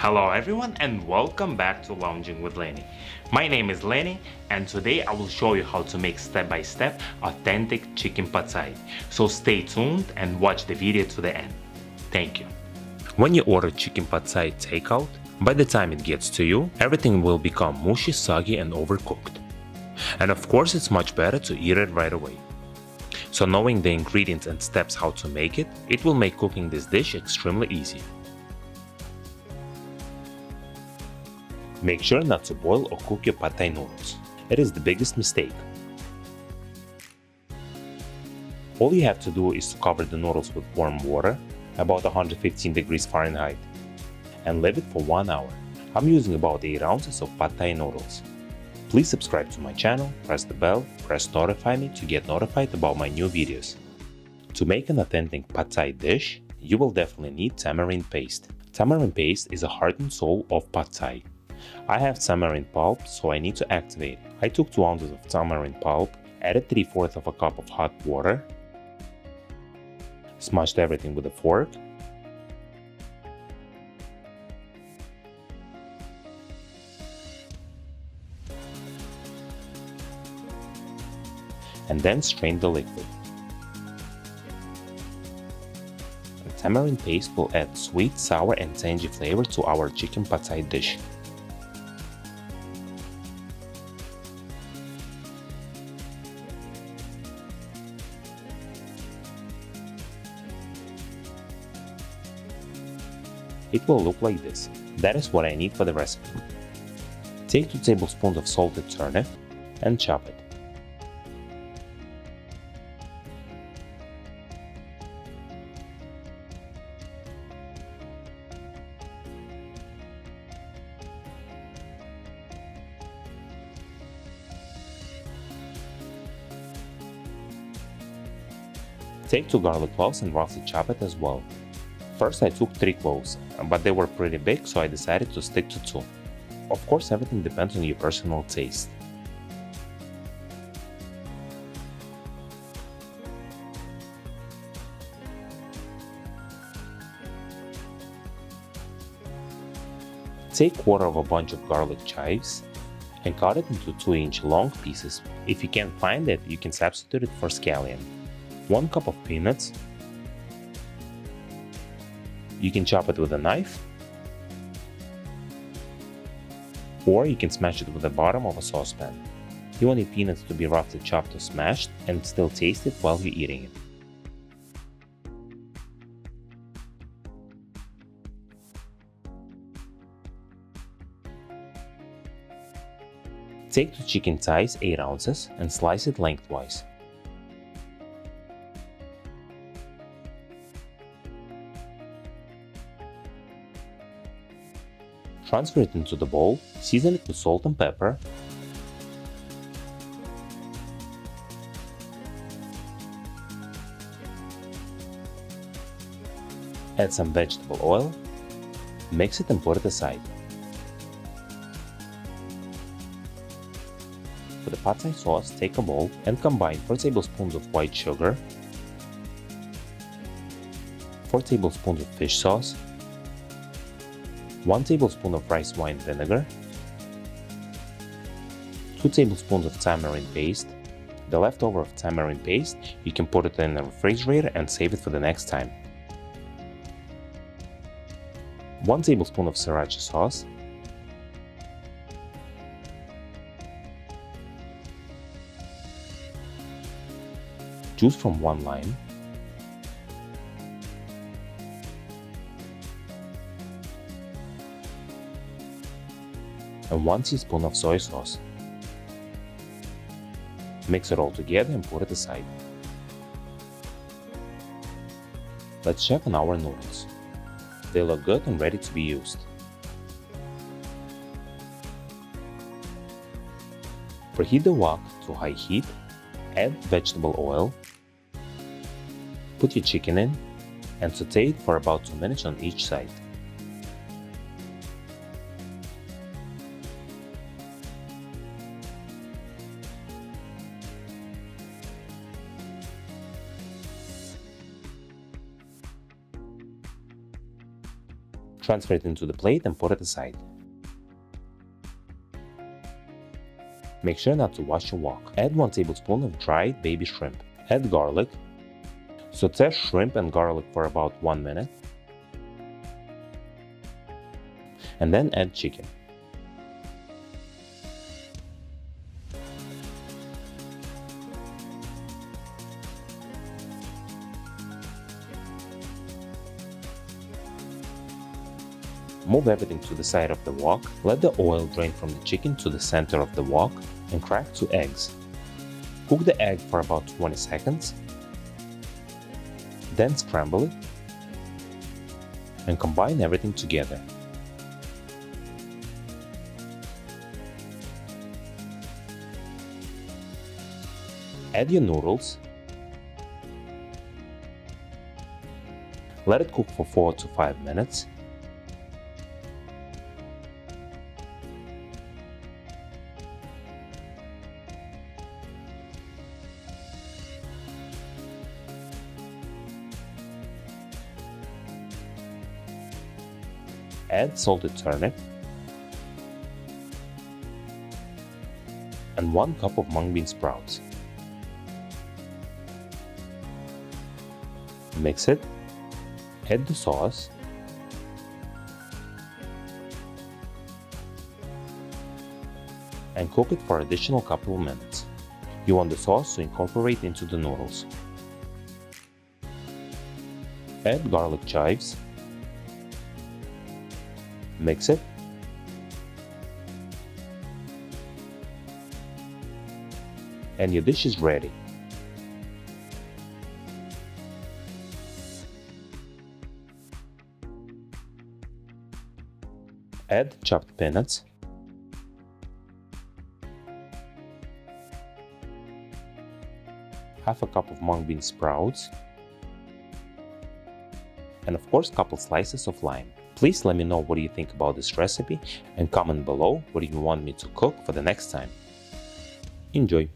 Hello everyone and welcome back to Lounging with Lenny. My name is Lenny and today I will show you how to make step-by-step authentic chicken pad thai. So stay tuned and watch the video to the end. Thank you. When you order chicken pad thai takeout, by the time it gets to you, everything will become mushy, soggy and overcooked. And of course it's much better to eat it right away. So knowing the ingredients and steps how to make it, it will make cooking this dish extremely easy. Make sure not to boil or cook your pad thai noodles. It is the biggest mistake. All you have to do is to cover the noodles with warm water, about 115 degrees Fahrenheit, and leave it for 1 hour. I'm using about 8 ounces of pad thai noodles. Please subscribe to my channel, press the bell, press notify me to get notified about my new videos. To make an authentic pad thai dish, you will definitely need tamarind paste. Tamarind paste is a heart and soul of pad thai. I have tamarind pulp, so I need to activate it. I took 2 ounces of tamarind pulp, added 3/4 of a cup of hot water, smashed everything with a fork, and then strained the liquid. The tamarind paste will add sweet, sour and tangy flavor to our chicken pad thai dish. It will look like this. That is what I need for the recipe. Take 2 tablespoons of salted turnip and chop it. Take 2 garlic cloves and roughly chop it as well. First I took 3 cloves, but they were pretty big, so I decided to stick to 2. Of course, everything depends on your personal taste. Take 1/4 of a bunch of garlic chives and cut it into 2-inch long pieces. If you can't find it, you can substitute it for scallion. 1 cup of peanuts. You can chop it with a knife, or you can smash it with the bottom of a saucepan. You want your peanuts to be roughly chopped or smashed and still taste it while you're eating it. Take 2 chicken thighs, 8 ounces, and slice it lengthwise. Transfer it into the bowl, season it with salt and pepper, add some vegetable oil, mix it and put it aside. For the pad thai sauce, take a bowl and combine 4 tablespoons of white sugar, 4 tablespoons of fish sauce, 1 tablespoon of rice wine vinegar, 2 tablespoons of tamarind paste. The leftover of tamarind paste, you can put it in the refrigerator and save it for the next time. 1 tablespoon of sriracha sauce, juice from 1 lime, and 1 teaspoon of soy sauce. Mix it all together and put it aside. Let's check on our noodles. They look good and ready to be used. Preheat the wok to high heat, add vegetable oil, put your chicken in, and saute it for about 2 minutes on each side. Transfer it into the plate and put it aside. Make sure not to wash your wok. Add 1 tablespoon of dried baby shrimp. Add garlic. Sauté shrimp and garlic for about 1 minute. And then add chicken. Move everything to the side of the wok. Let the oil drain from the chicken to the center of the wok and crack 2 eggs. Cook the egg for about 20 seconds. Then scramble it and combine everything together. Add your noodles. Let it cook for 4 to 5 minutes. Add salted turnip and 1 cup of mung bean sprouts. Mix it, add the sauce, and cook it for an additional couple of minutes. You want the sauce to incorporate into the noodles. Add garlic chives. Mix it. And your dish is ready. Add chopped peanuts. Half a cup of mung bean sprouts. And of course, couple slices of lime. Please let me know what you think about this recipe and comment below what you want me to cook for the next time. Enjoy!